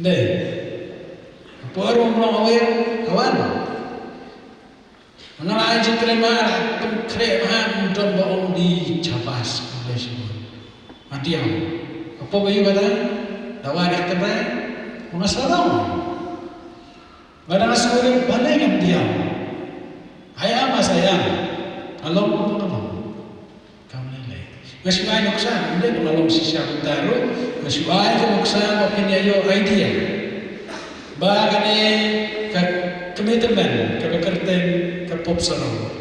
E: Deh, Puarum long awir kawan. Mengalai jikrema penkrema don baong di capas kolesimun. Matiam. Apa bayu kata? Dawa dak tebra. Mengasalam. Badang asuri balai ngam diam. Ayam sayang. Alom apa nama? Kamu nilai. Ngasih noksa, anda kalau sisa taruh. Ngasih noksa opini ayo idea. Bagane ke komitmen, ke bekerten, ke pop sarong.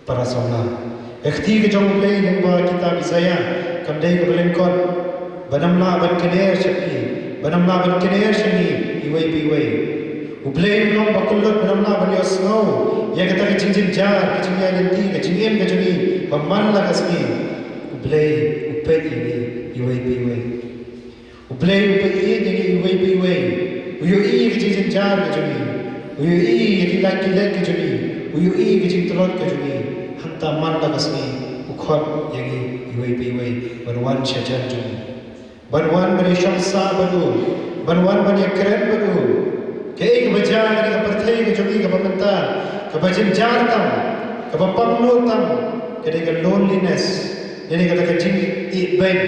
B: Para somna. Ekti ke jong play lengba kitab Isaiah kamdai ke belengkot banamla ban kener syapi banamla ban kener syani iwai biwai ublay long bakulot banamla ban yosno ya kata ke jinjin jar ke jinjin lenti ke jinjin ke juni paman la kasmi ublay upet ini iwai biwai ublay upet ini iwai biwai uyu i ke jinjin jar ke juni uyu i ke kilat ke juni uyu i ke jinjin telot ke juni hanta man la kasmi ukhot yagi iwai biwai banwan syajan juni banwan bani syamsa badu banwan bani keren badu ke ek bajar ke perthai ke juni ke pamenta ke bajin jar tam ke pamno tam ke de loneliness ini kata ke jing i ben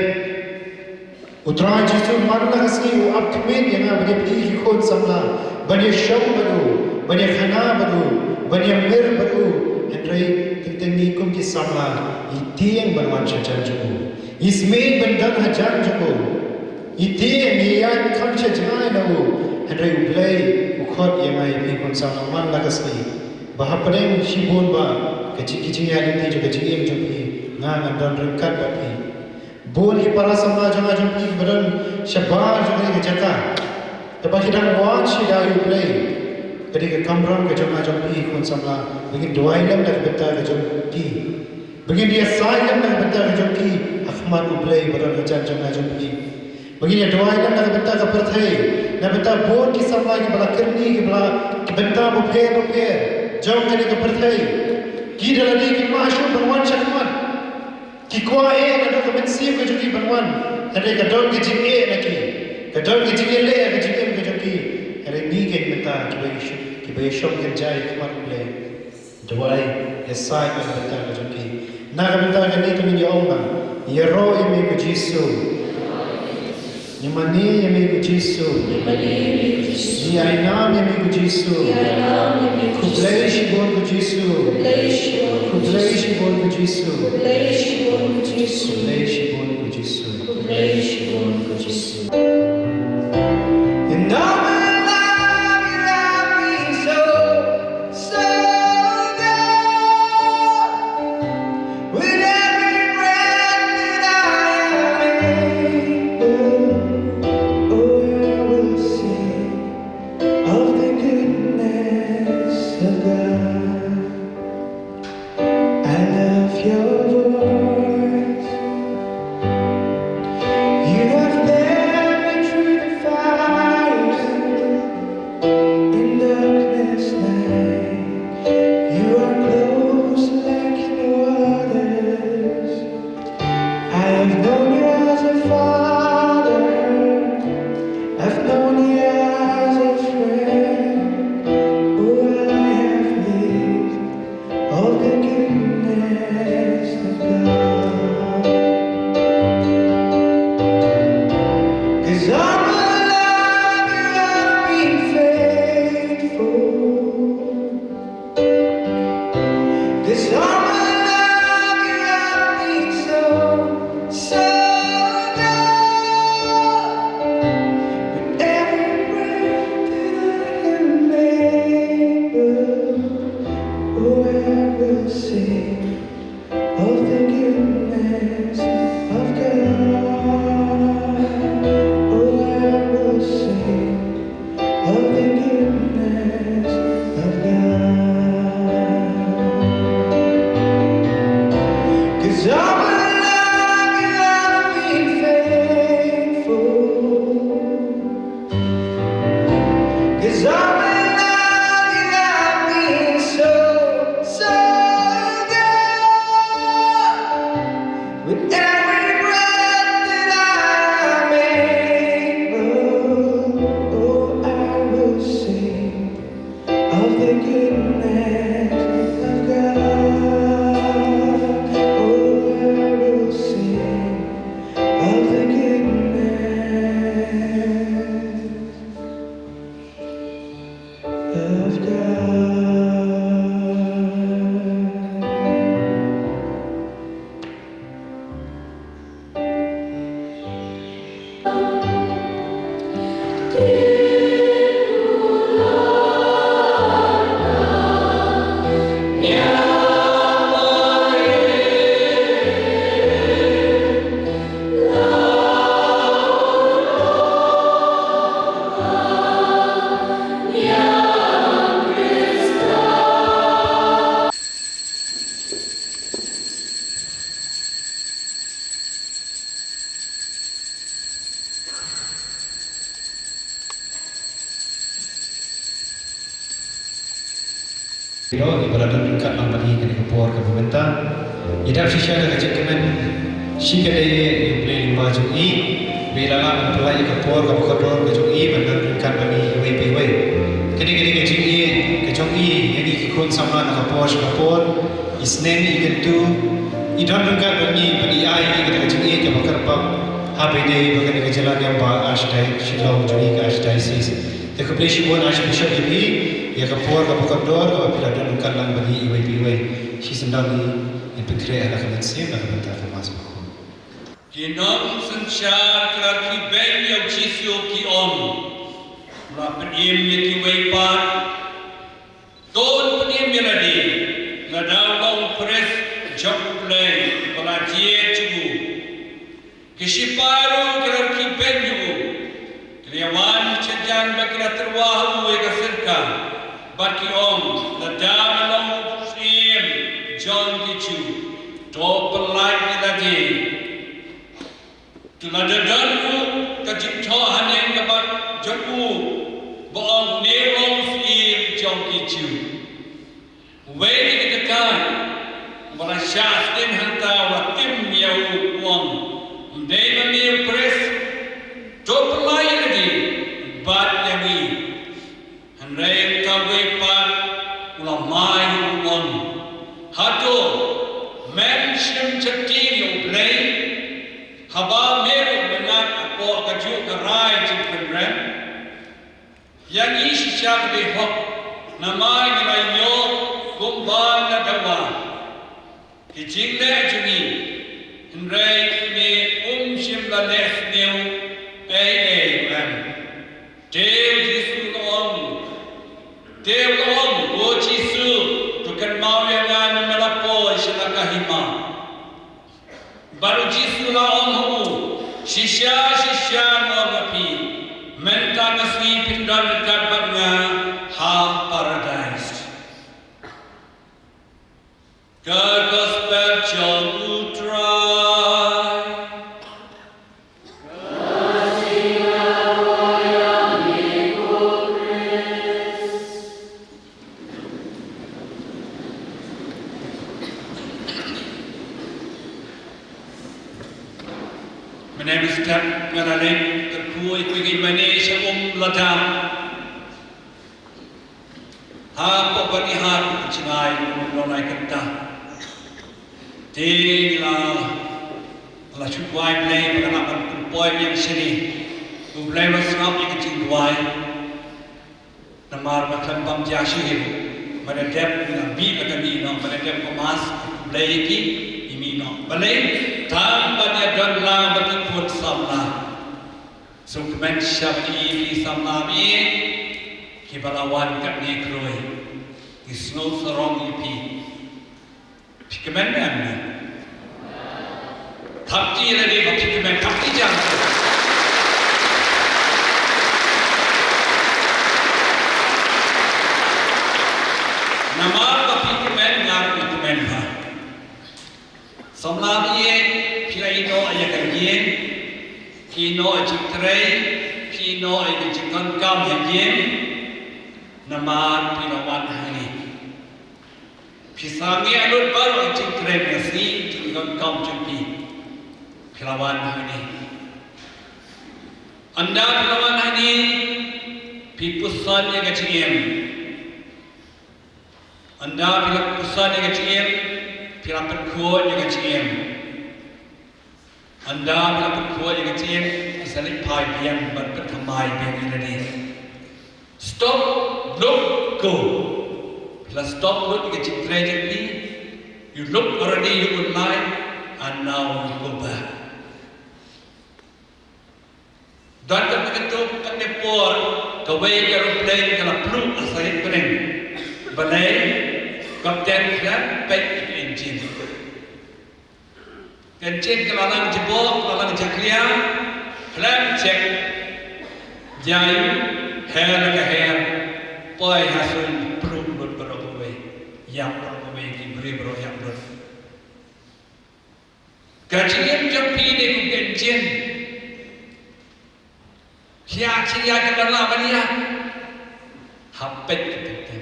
B: utra jisu man la kasmi u apkmen yang bani pdi khon samla bani syam badu bani khana badu bani mir badu Andrei tinggi kum ki samla itieng banwan syajan juku ismail bandan hajan juku itieng yan kam syajan nau Andrei ublay ukhot yang ai bi kon samla man lagasni bahapeng shibon ba kecik-kecik ya linti juga cingim juki nga ngandan rengkat bapi bon i para samla janga juki badan syabar juga ke jaka tapi dan wan shida ublay Jadi ke kamram ke jom ajam pi kon samla begin doai lam dak beta ke jom pi begin dia sai lam dak beta ke jom pi ahmad ublay badan ajar jom ajam pi begin dia doai lam dak beta ke perthai na beta bon ki samla ki bala kerni ki bala ki beta bu phe jom ke perthai ki dalani ki mashu banwan shakman ki kwa na do ke mensi ke jom banwan ade ke don ki jing na ki ke don ki jing le ke jing ke jom ki ade ni ke beta ki bayi syok ke jai kemar boleh doai esai ke beta ke jom ki na ke beta ke ni ke ni onga ye ro ye me ke jisu ni mani ye me ke jisu ni aina ye me ke jisu kublai shi bon ke jisu kublai shi bon ke jisu kublai shi bon ke jisu and now all the goodness Pero ibaratkan dekat lang bagi kena kepor ke pemerintah. Idap sisya ada kecil kemen. Si kedai yang boleh lima jui. Bila lah mempelai kepor ke kepor ke jui bandar dekat bagi WPW. Kini kecil ke jui yang ikut sama nak kepor. Isnen ikan tu. Idap dekat bagi ai kita kecil ke bakar pam. HPD bagian kejalan yang bah asdai silau jui ke asdai sis. Tekupleshi pun asbisha ini. Ya kapur kapur bila ada luka lang bagi iway si sendal ni berkreasi anak anak sih nak bentar lemas bahu.
E: Kinom sensyar keraki ben yang jisu ki om, melakukan ni ki waypan, ton penim meladi, ngadau pres jok play, pelajie cubu, kisiparu keraki ben cubu, kriawan cejan bakira terwahu ekaserkan. Baki om, the down along stream, John Gichu, top like the day. To the Danu, the Jipto Hanen about Jaku, Bong Nero stream, John Gichu. Waiting at the time, but I shot in Hanta, what Tim Yau Wong, David Neil Press, top like the day, but the week. Ray kawai pat ulamai won hato mention chatiu play haba meru menat apo kaju karai chipren yang isi siap de hok namai nirayo kumban na dawa kijing le juni Ray me shim la les new ram Dev Jisu on Dev on go Jisu to kan mau yang an melapo sila kahima baru Jisu la on hu shisha no ngapi menta ngasih pindan dekat bangga hal paradise God gospel John Utrai Menembuskan ngaraleng terkuai kuigi Malaysia latam. Apa banihat cingai nonai kata. Tila la chukwai play pengamat boy yang sini. Ublay masnap yang cintuai. Namar macam pam jashir. Menedep nabi kami no menedep kemas play ki ini no. Balai tambahnya dan bagi pun samla. Sukmen syabdi samla bi kibalawan kat ni kroi. Isno serong ipi. Pikemen ni. Bhakti lagi bhakti kemen bhakti jang. Nama bhakti kemen ngar kemen ha. Samlam ye pilai no ayat yen, kino ajik terai, kino ayat jikan kam yen. Nama pinawan hari. Pisangi alun baru ajik terai nasi jikan kam jumpi. Pinawan hari. Anda pinawan hari pipusan yang kecil. Anda pipusan yang kecil, pilapan kuat yang kecil. Anda pilapan kuat yang kecil, misalnya pai biang berpertamai biang ini. Stop, look, go. Bila stop, look yang kecil tragedy. You look already, you would like, and now you go back. Dan ketika penepor, kawai aeroplane kalau peluk asal pening, balai, kapten kan baik engine. Engine kalau lang jebol, kalau lang jakria, flap check, jayu, hair ke hair, poi hasil peluk berapa yang berapa kibri berapa yang ber. Kajian jampi dengan engine. Cia ke dalam apa dia? Hapet kita.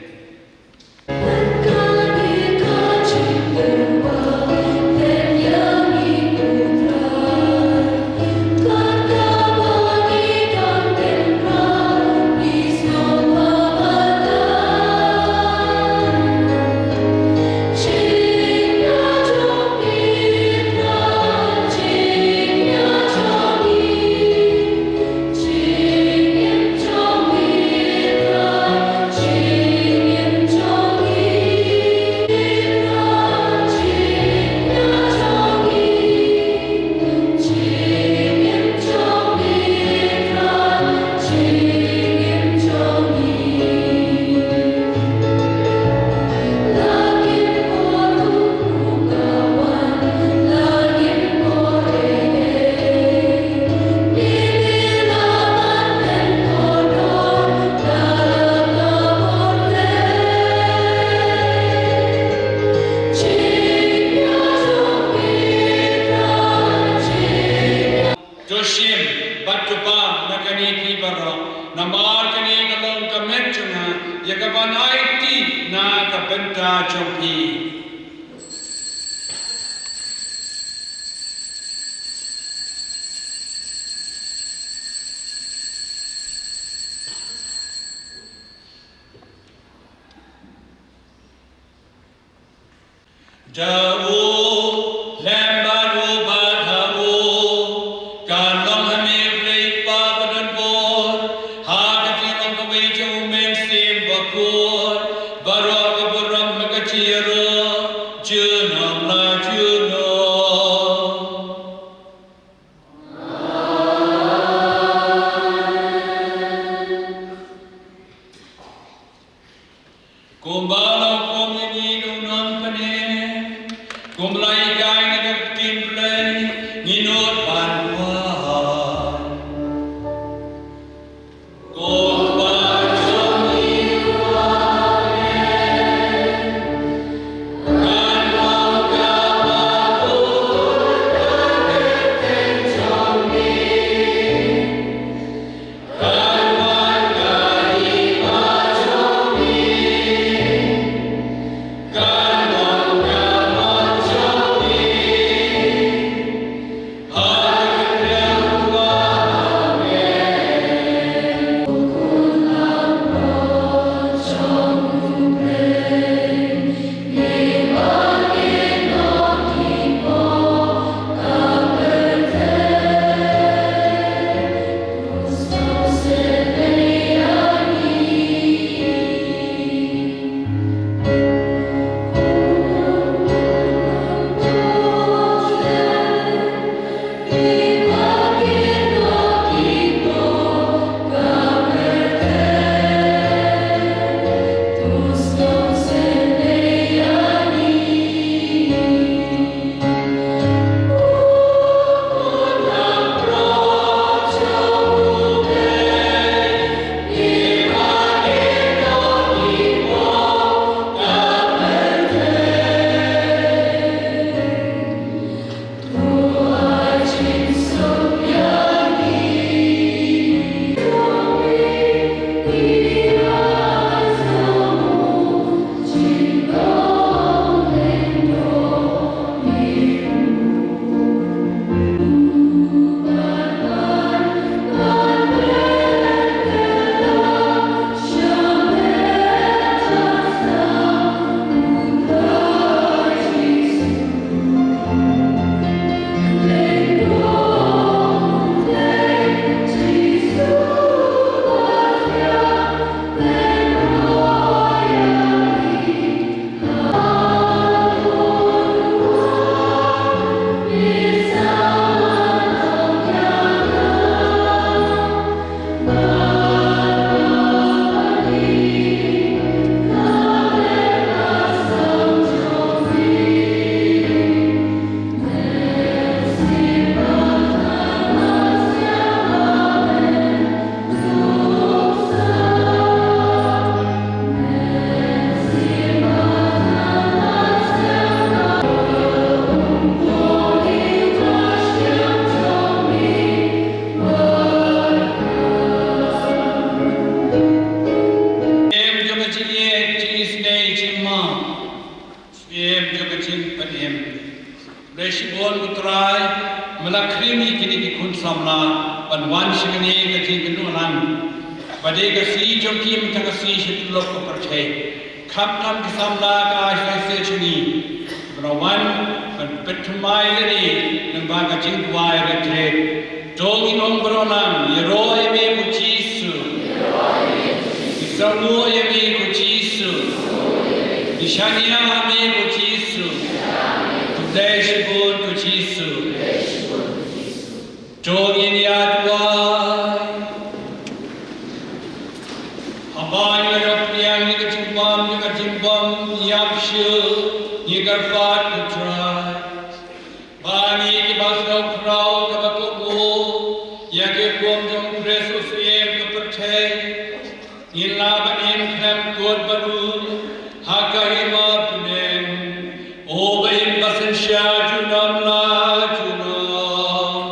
E: Namar kani kalong kamet chunga yakaban IT na kabenta chompi. Jauh lembaru badhamu kanong hamil lepa badan bor hati long kawai jauh mensim bakur baru keberam mengkaciro jenam la juno. Kumbalau kom ini non panen trai melakrimi kini ki kun samla ban wan shigani ka ji gnu nan bade ka si jomki mta ka si shit lok ko parche khap tham ki samla ka ashai se chini brawan ban petumai leni nang ba ka jing wai re tre dong in om bronan yero eme ku jisu isamu eme ku jisu ishania eme ku jisu Deshbun ku jisu dong in yadwai Habai lerap yang ni kejimbam yapshu ni garbat putrai Bani ki basrau krau ka bakubu ya ke kuam jong presus em ka perthai illa banin khem kod badu hakahima punen o bain basan sha junam la junam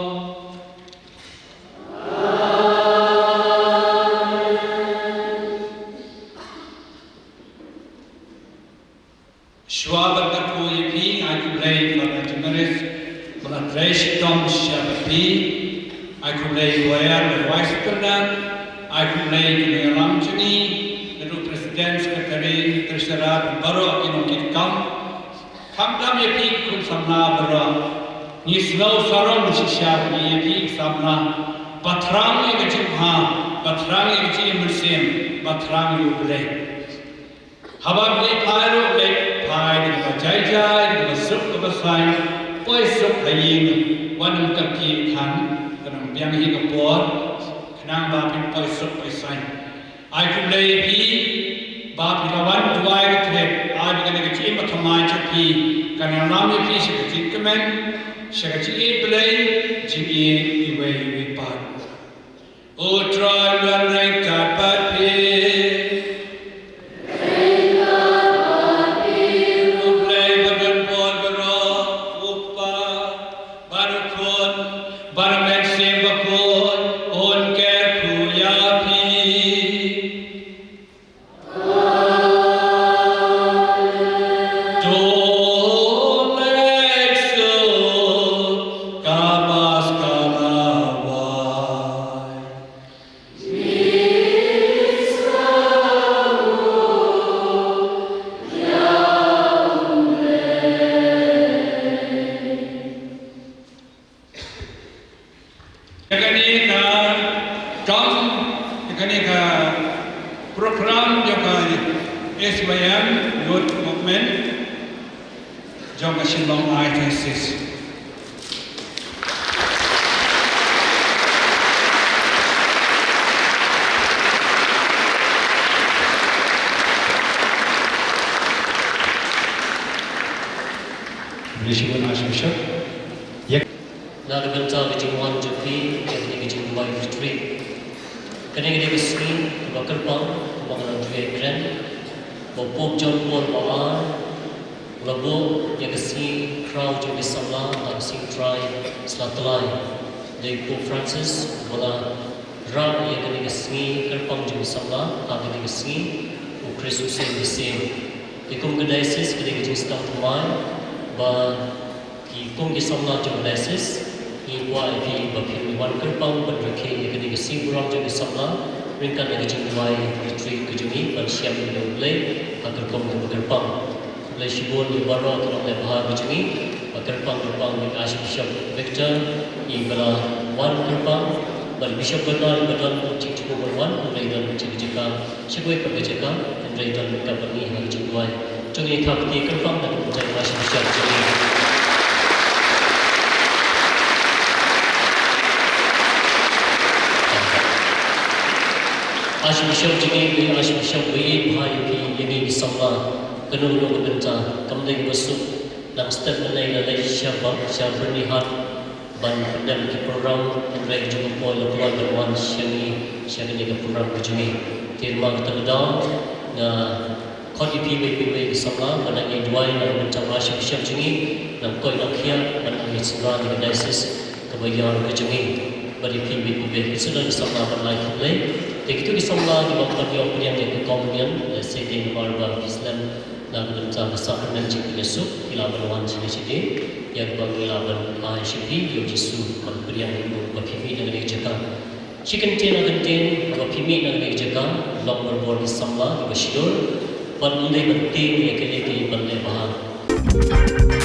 E: Schwaber Katu Yipi, I could play for the Timaris, for the Dresh Tom Shabapi, I could play Goyar, the Vice President, I could play the Ramchani, the two Presidents, Katari, Trisharat, Baro, Inokit Kam, Kamdam Yipi, Kun Samna Baro, Nisno Saron Shishab, Yipi, Samna, Batrangi Gajimha, Batrangi Gajim, Batrangi Uble. Habab le Pyro Lake. Pai di bajai jai di masuk ke besai, poi sup hayin, wanam kaki kan, kenang biang hi kapor, kenang bapin poi sup poi sai. Ai kum lei pi, bapi lawan duai ketep, ai bikan ke cim athamai capi, kenang nami pi sekecik kemen, sekecik belai, jingi iwei wipan. O try run rank kapat pi. Program juga SYM Youth Movement juga Shillong ITSS. Berisiwan Archbishop.
D: Nak bentar kejumuan jepi, yang ini kejumuan retreat. Kadang-kadang kesini, bakal pang, bakal jual brand, bopop John Paul Baal, labo yang kesini crowd juga samla, aksi try selatlai, dari Pope Francis, bala ram yang kadang kesini kerpang juga samla, kadang kesini, Kristus yang kesini. Ikum kedaisis kadang kesini setang temai, ba ikum kesamla juga kedaisis. Iwa ipi bapin wan kerpang berdreke yang kena kesing kurang jadi samla ringkan lagi jumpai retreat kejumi pada siap yang boleh agar kau berkerpang boleh sibun di baru atau oleh bahar kejumi kerpang yang Archbishop Victor ibala wan kerpang bal Bishop benar cik cukup wan boleh dan cik jika sebagai pekerja dan boleh dan kapani hari jumpai jangan kapti kerpang dan menjadi Archbishop kejumi. Archbishop jadi Archbishop beri bahaya pi yang ini samla kena bentar kemudian masuk dalam statement lain adalah siapa nihat ban dalam program mereka juga boleh keluar berwan siang ini program kejumi firman terdalam na kodi pi beri samla pada yang dua yang bentar Archbishop jadi dan koi nak hian dan ini semua dengan diocese kebagian kejumi beri pi beri sudah samla berlain kembali. Begitu di samla di waktu yang ke komunian, sedih barba Islam na bentar sacrament jiki besok ilaban wan sini sini yang bang ilaban ai shipi yo Yesus memberian ibu bapimi dengan gereja chicken tin akan tin bapimi dengan gereja long berbor sama di Bashir ban unde penting ya kene ki ban bahan